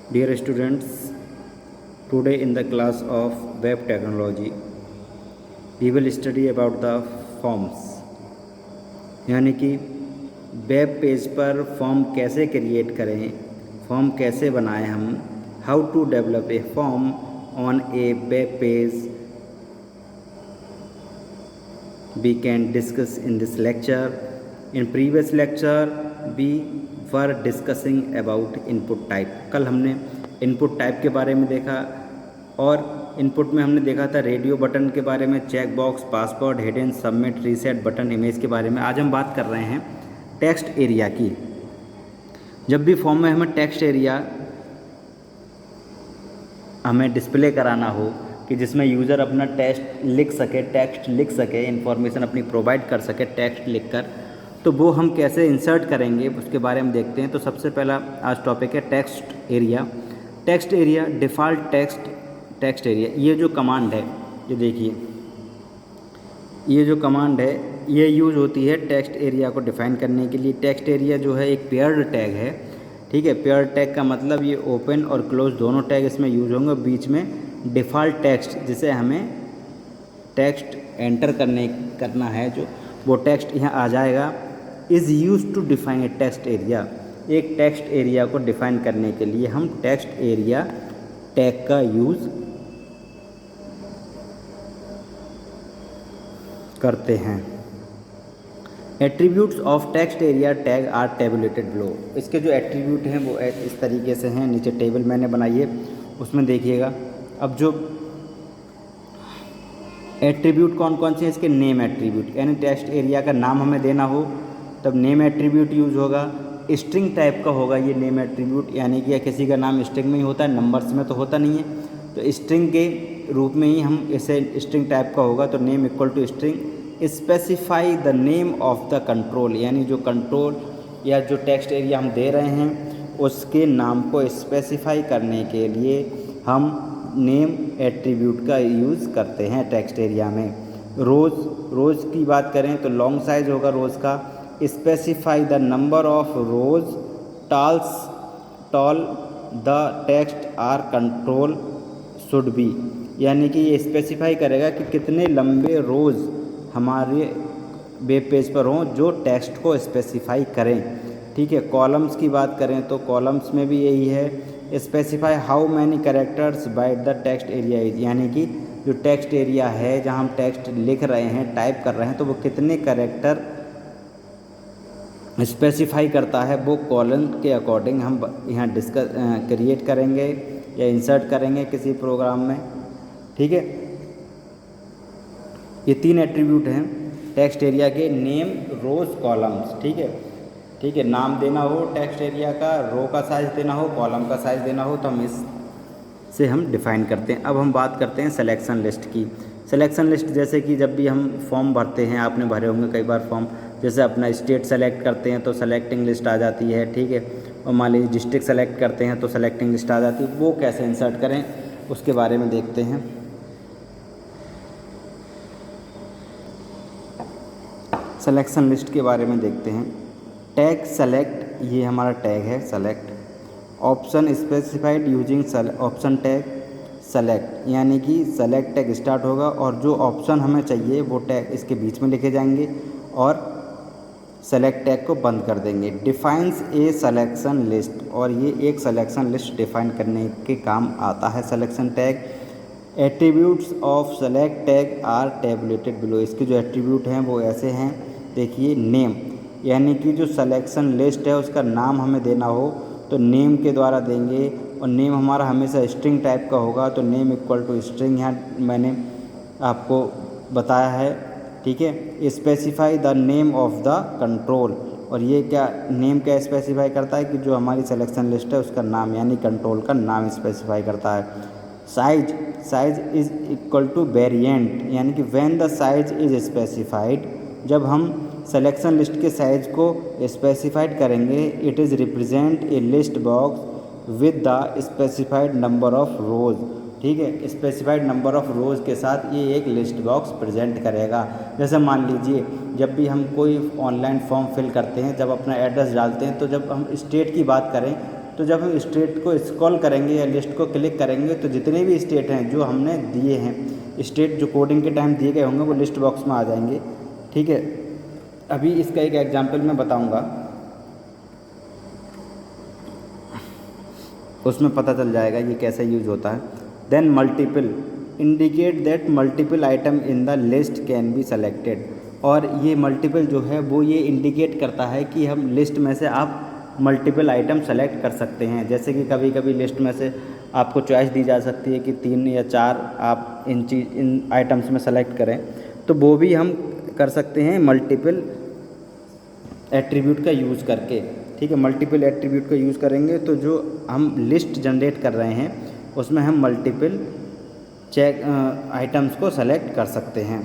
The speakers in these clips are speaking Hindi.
Dear students, today in the class of web technology, we will study about the forms, यानी कि वेब पेज पर फॉर्म कैसे क्रिएट करें, फॉर्म कैसे बनाएं हम, how to develop a form on a web page. We can discuss in this lecture. In previous lecture, we were discussing about input type. कल हमने input type के बारे में देखा और input में हमने देखा था रेडियो बटन के बारे में, check box, password, hidden, submit, reset button, image के बारे में. आज हम बात कर रहे हैं टेक्स्ट एरिया की. जब भी फॉर्म में हमें टेक्स्ट एरिया हमें डिस्प्ले कराना हो कि जिसमें यूज़र अपना टेक्स्ट लिख सके, इन्फॉर्मेशन अपनी प्रोवाइड कर सके टेक्स्ट लिखकर, तो वो हम कैसे इंसर्ट करेंगे उसके बारे में देखते हैं. तो सबसे पहला आज टॉपिक है text area. Text area, default text area. ये जो कमांड है, ये देखिए, ये जो कमांड है ये यूज़ होती है टेक्स्ट एरिया को डिफ़ाइन करने के लिए. टेक्स्ट एरिया जो है एक पेयर्ड टैग है, ठीक है. पेयर्ड टैग का मतलब ये ओपन और क्लोज दोनों टैग इसमें यूज होंगे. बीच में डिफ़ॉल्ट टेक्स्ट, जिसे हमें टेक्स्ट एंटर करना है, जो वो टेक्स्ट यहाँ आ जाएगा, is use to define a text area. एक टेक्स्ट एरिया को डिफाइन करने के लिए हम टेक्स्ट एरिया टैग का यूज़ करते हैं. Attributes of text area tag are tabulated below. इसके जो एट्रीब्यूट हैं वो इस तरीके से हैं. नीचे टेबल मैंने बनाई है, उसमें देखिएगा. अब जो एट्रीब्यूट कौन कौन से हैं, इसके नेम एट्रीब्यूट, यानी टेक्स्ट एरिया का नाम हमें देना हो तब नेम एट्रीब्यूट यूज़ होगा. स्ट्रिंग टाइप का होगा ये नेम एट्रीब्यूट, यानी कि किसी का नाम स्ट्रिंग में ही होता है, नंबर्स में तो होता नहीं है. तो स्ट्रिंग के रूप में ही हम इसे स्ट्रिंग टाइप का होगा, तो name equal to string. Specify the name of the control, यानी जो कंट्रोल या जो टेक्स्ट एरिया हम दे रहे हैं उसके नाम को स्पेसिफाई करने के लिए हम नेम एट्रीब्यूट का यूज़ करते हैं टेक्स्ट एरिया में. रोज़ की बात करें तो लॉन्ग साइज होगा रोज़ का. Specify the number of rows tall the text or control should be, यानी कि ये स्पेसिफाई करेगा कि कितने लंबे रोज़ हमारे वेब पेज पर हों जो टेक्स्ट को स्पेसिफाई करें, ठीक है. कॉलम्स की बात करें तो कॉलम्स में भी यही है. Specify how many characters wide the text area is, यानी कि जो टेक्स्ट एरिया है जहां हम टेक्स्ट लिख रहे हैं, टाइप कर रहे हैं, तो वो कितने कैरेक्टर स्पेसिफाई करता है, वो कॉलम के अकॉर्डिंग हम यहाँ डिस्कस क्रिएट करेंगे या इंसर्ट करेंगे किसी प्रोग्राम में, ठीक है. ये 3 एट्रीब्यूट हैं टेक्स्ट एरिया के, नेम, रोज़, कॉलम्स, ठीक है. ठीक है, नाम देना हो टेक्स्ट एरिया का, रो का साइज़ देना हो, कॉलम का साइज़ देना हो, तो हम इससे हम डिफ़ाइन करते हैं. अब हम बात करते हैं सिलेक्शन लिस्ट की. सिलेक्शन लिस्ट जैसे कि जब भी हम फॉर्म भरते हैं, आपने भरे होंगे कई बार फॉर्म, जैसे अपना स्टेट सेलेक्ट करते हैं तो सेलेक्टिंग लिस्ट आ जाती है, ठीक है. और मान लीजिए डिस्ट्रिक्ट सेलेक्ट करते हैं तो सेलेक्टिंग लिस्ट आ जाती है. वो कैसे इंसर्ट करें उसके बारे में देखते हैं. सिलेक्शन लिस्ट के बारे में देखते हैं. टैग सेलेक्ट, ये हमारा टैग है select. Option specified using option tag select, यानी कि सेलेक्ट टैग स्टार्ट होगा और जो ऑप्शन हमें चाहिए वो टैग इसके बीच में लिखे जाएंगे और सेलेक्ट टैग को बंद कर देंगे. डिफाइंस ए सिलेक्शन लिस्ट, और ये एक सिलेक्शन लिस्ट डिफाइन करने के काम आता है selection tag. Attributes of select tag are tabulated below. इसके जो एट्रीब्यूट हैं वो ऐसे हैं, देखिए. नेम, यानी कि जो सिलेक्शन लिस्ट है उसका नाम हमें देना हो तो नेम के द्वारा देंगे, और नेम हमारा हमेशा स्ट्रिंग टाइप का होगा, तो नेम इक्वल टू स्ट्रिंग यहाँ मैंने आपको बताया है, ठीक है. Specify the name of the control, और ये क्या नेम क्या स्पेसिफाई करता है कि जो हमारी सिलेक्शन लिस्ट है उसका नाम, यानी कंट्रोल का नाम स्पेसिफाई करता है. Size is equal to variant, यानी कि when the size is specified, जब हम सिलेक्शन लिस्ट के साइज़ को स्पेसिफाइड करेंगे, it is represent a list box with the specified number of rows, ठीक है. स्पेसिफाइड नंबर ऑफ रोज़ के साथ ये एक लिस्ट बॉक्स प्रेजेंट करेगा. जैसे मान लीजिए जब भी हम कोई ऑनलाइन फॉर्म फिल करते हैं, जब अपना एड्रेस डालते हैं, तो जब हम स्टेट की बात करें तो जब हम स्टेट को स्क्रॉल करेंगे या लिस्ट को क्लिक करेंगे तो जितने भी स्टेट हैं जो हमने दिए हैं, स्टेट जो कोडिंग के टाइम दिए गए होंगे वो लिस्ट बॉक्स में आ जाएंगे। ठीक है, अभी इसका एक एग्जांपल मैं बताऊंगा, उसमें पता चल जाएगा ये कैसे यूज होता है। Then multiple indicate that multiple item in the list can be selected. और ये मल्टीपल जो है वो ये इंडिकेट करता है कि हम लिस्ट में से आप मल्टीपल आइटम सेलेक्ट कर सकते हैं। जैसे कि कभी कभी लिस्ट में से आपको चॉइस दी जा सकती है कि 3 या 4 आप इन आइटम्स में सेलेक्ट करें, तो वो भी हम कर सकते हैं मल्टीपल एट्रीब्यूट का यूज़ करके। ठीक है, मल्टीपल एट्रीब्यूट का यूज़ करेंगे तो जो हम लिस्ट जनरेट कर रहे हैं उसमें हम मल्टीपल आइटम्स को सेलेक्ट कर सकते हैं।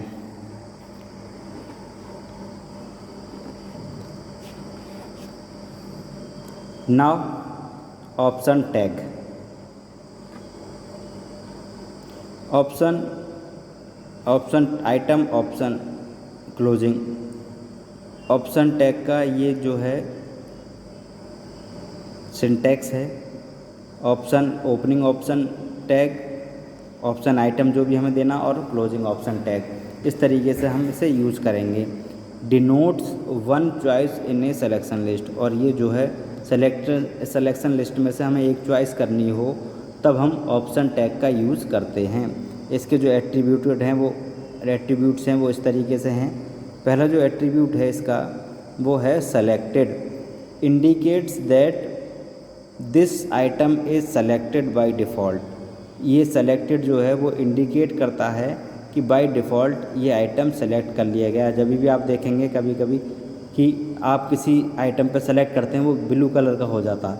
Now option tag. Option item option closing. Option tag का ये जो है सिंटैक्स है। Option opening option tag, option item जो भी हमें देना, और क्लोजिंग ऑप्शन टैग, इस तरीके से हम इसे यूज़ करेंगे। Denotes one choice in A selection list. और ये जो है सिलेक्शन लिस्ट में से हमें एक चॉइस करनी हो तब हम ऑप्शन टैग का यूज़ करते हैं। इसके जो एट्रीब्यूट हैं वो इस तरीके से हैं। पहला जो एट्रीब्यूट है इसका वो है selected, indicates that this item is selected by default. ये सेलेक्टेड जो है वो इंडिकेट करता है कि बाय डिफ़ॉल्ट ये आइटम सेलेक्ट कर लिया गया है। जब भी आप देखेंगे कभी कभी कि आप किसी आइटम पर सेलेक्ट करते हैं वो ब्लू कलर का हो जाता है,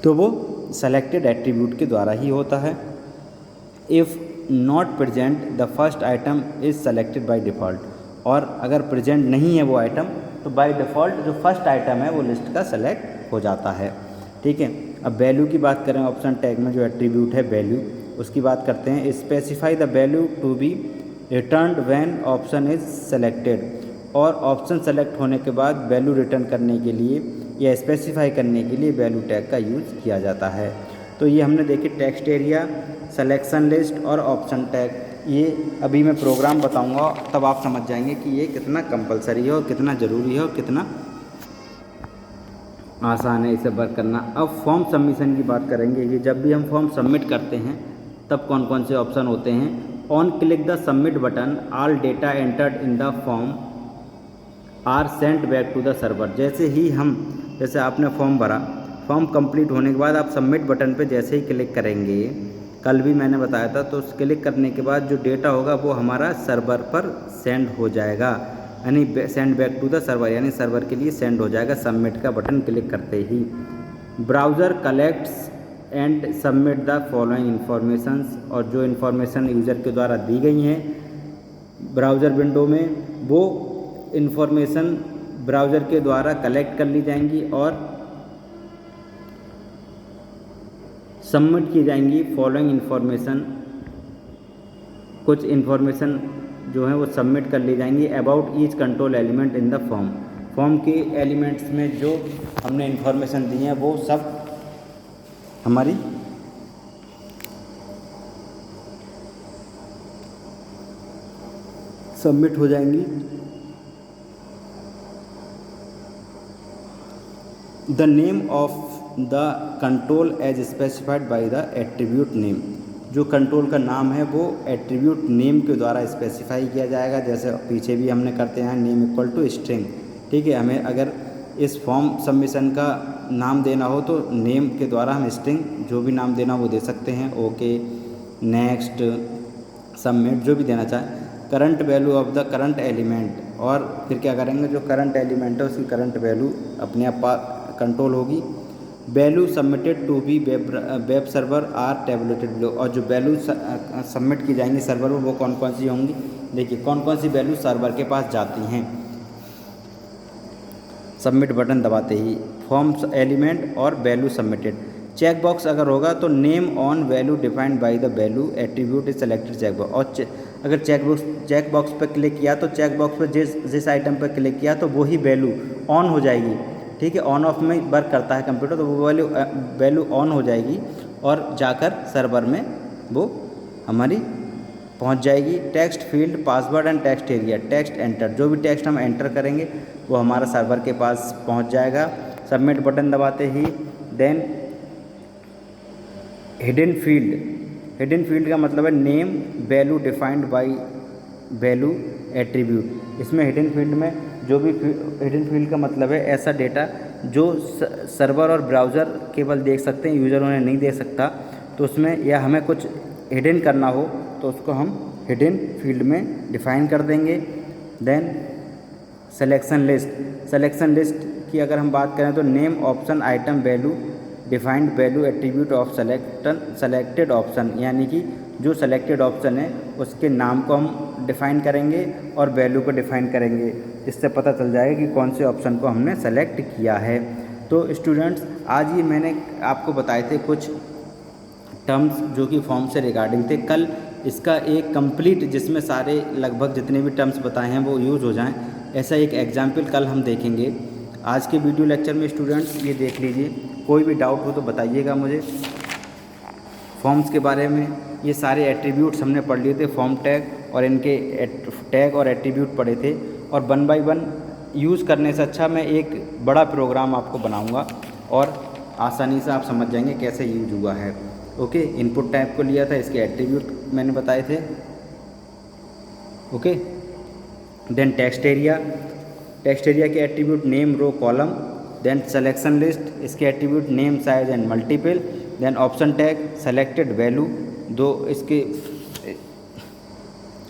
तो वो सेलेक्टेड एट्रीब्यूट के द्वारा ही होता है। If not present the first item is selected by default. और अगर प्रेजेंट नहीं है वो आइटम तो बाय डिफ़ॉल्ट जो फर्स्ट आइटम है वो लिस्ट का सेलेक्ट हो जाता है। ठीक है, अब वैल्यू की बात करें, ऑप्शन टैग में जो एट्रीब्यूट है वैल्यू, उसकी बात करते हैं। Specify the value to be returned when option is selected. और ऑप्शन सेलेक्ट होने के बाद वैल्यू रिटर्न करने के लिए या स्पेसिफाई करने के लिए वैल्यू टैग का यूज़ किया जाता है। तो ये हमने देखी टेक्स्ट एरिया, सिलेक्शन लिस्ट और ऑप्शन टैग। ये अभी मैं प्रोग्राम बताऊंगा तब आप समझ जाएंगे कि ये कितना कंपलसरी है और कितना ज़रूरी है और कितना आसान है इसे वर्क करना। अब फॉर्म सबमिशन की बात करेंगे कि जब भी हम फॉर्म सबमिट करते हैं तब कौन कौन से ऑप्शन होते हैं। On click the submit button, all data entered in the form are sent back to the server. जैसे आपने फॉर्म भरा, फॉर्म कंप्लीट होने के बाद आप सबमिट बटन पे जैसे ही क्लिक करेंगे, कल भी मैंने बताया था, तो क्लिक करने के बाद जो डेटा होगा वो हमारा सर्वर पर सेंड हो जाएगा, यानी send back to the server, यानी सर्वर के लिए सेंड हो जाएगा सबमिट का बटन क्लिक करते ही। Browser collects and submit the following informations. और जो इन्फॉर्मेशन यूज़र के द्वारा दी गई हैं ब्राउज़र विंडो में, वो इन्फॉर्मेशन ब्राउज़र के द्वारा कलेक्ट कर ली जाएंगी और सबमिट की जाएंगी। फॉलोइंग इन्फॉर्मेशन, कुछ इन्फॉर्मेशन जो है वो सबमिट कर ली जाएंगी about each control element in the form. Form के एलिमेंट्स में जो हमने इन्फॉर्मेशन दी है वो सब हमारी सबमिट हो जाएंगी। The name of the control as specified by the attribute name. जो कंट्रोल का नाम है वो एट्रीब्यूट नेम के द्वारा स्पेसिफाई किया जाएगा। जैसे पीछे भी हमने करते हैं नेम इक्वल टू स्ट्रिंग। ठीक है, हमें अगर इस फॉर्म सबमिशन का नाम देना हो तो नेम के द्वारा हम स्ट्रिंग जो भी नाम देना वो दे सकते हैं। ओके, नेक्स्ट, सबमिट, जो भी देना चाहें। Current value of the current element, और फिर क्या करेंगे, जो करंट एलिमेंट है उसकी करंट वैल्यू अपने आप कंट्रोल होगी। Value submitted to be web server are tabulated below. और जो वैल्यू सबमिट की जाएंगी सर्वर पर वो कौन कौन सी होंगी, देखिए कौन कौन सी वैल्यू सर्वर के पास जाती हैं सबमिट बटन दबाते ही। फॉर्म एलिमेंट और वैल्यू सबमिटेड। चेक बॉक्स अगर होगा तो name on value defined by the value attribute is selected check box. और अगर चेक बॉक्स पर क्लिक किया तो चेक बॉक्स पर जिस आइटम पर क्लिक किया तो वो ही वैल्यू ऑन हो जाएगी। ठीक है, ऑन ऑफ में वर्क करता है कंप्यूटर, तो वो वैल्यू ऑन हो जाएगी और जाकर सर्वर में वो हमारी पहुंच जाएगी। Text field, password and text area, text enter, जो भी टेक्स्ट हम एंटर करेंगे वो हमारा सर्वर के पास पहुंच जाएगा। सबमिट बटन दबाते ही देन हिडन फील्ड का मतलब है name value defined by value attribute. इसमें हिडन फील्ड में जो भी हिडन फील्ड का मतलब है ऐसा डेटा जो सर्वर और ब्राउज़र केवल देख सकते हैं, यूज़र उन्हें नहीं देख सकता। तो उसमें या हमें कुछ हिडन करना हो तो उसको हम हिडन फील्ड में डिफ़ाइन कर देंगे। देन सिलेक्शन लिस्ट की अगर हम बात करें तो name option item value defined value attribute of selected option, यानी कि जो सेलेक्टेड ऑप्शन है उसके नाम को हम डिफ़ाइन करेंगे और वैल्यू को डिफ़ाइन करेंगे। इससे पता चल जाएगा कि कौन से ऑप्शन को हमने सेलेक्ट किया है। तो स्टूडेंट्स, आज ये मैंने आपको बताए थे कुछ टर्म्स जो कि फॉर्म से रिगार्डिंग थे। कल इसका एक कंप्लीट जिसमें सारे लगभग जितने भी टर्म्स बताए हैं वो यूज़ हो जाएं, ऐसा एक एग्जाम्पल कल हम देखेंगे। आज के वीडियो लेक्चर में स्टूडेंट्स ये देख लीजिए, कोई भी डाउट हो तो बताइएगा मुझे फॉर्म्स के बारे में। ये सारे एट्रीब्यूट्स हमने पढ़ लिए थे, फॉर्म टैग और इनके टैग और एट्रीब्यूट पढ़े थे, और 1 बाय 1 यूज़ करने से अच्छा मैं एक बड़ा प्रोग्राम आपको बनाऊंगा और आसानी से आप समझ जाएंगे कैसे यूज हुआ है। ओके, इनपुट टाइप को लिया था, इसके एट्रीब्यूट मैंने बताए थे। ओके, देन टेक्स्ट एरिया के attribute name, row, column. Then selection list, इसके attribute name, size and multiple. Then option tag, selected value, 2 इसके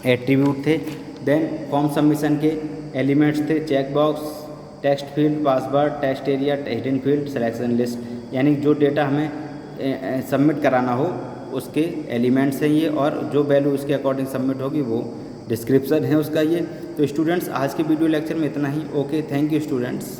एट्रीब्यूट थे। देन फॉर्म सबमिशन के एलिमेंट्स थे check box, text field, password, text area, hidden field, selection list, यानी जो डेटा हमें सबमिट कराना हो उसके एलिमेंट्स हैं ये, और जो वैल्यू इसके अकॉर्डिंग सबमिट होगी वो डिस्क्रिप्शन है उसका ये। तो स्टूडेंट्स, आज के वीडियो लेक्चर में इतना ही। Okay, thank you students.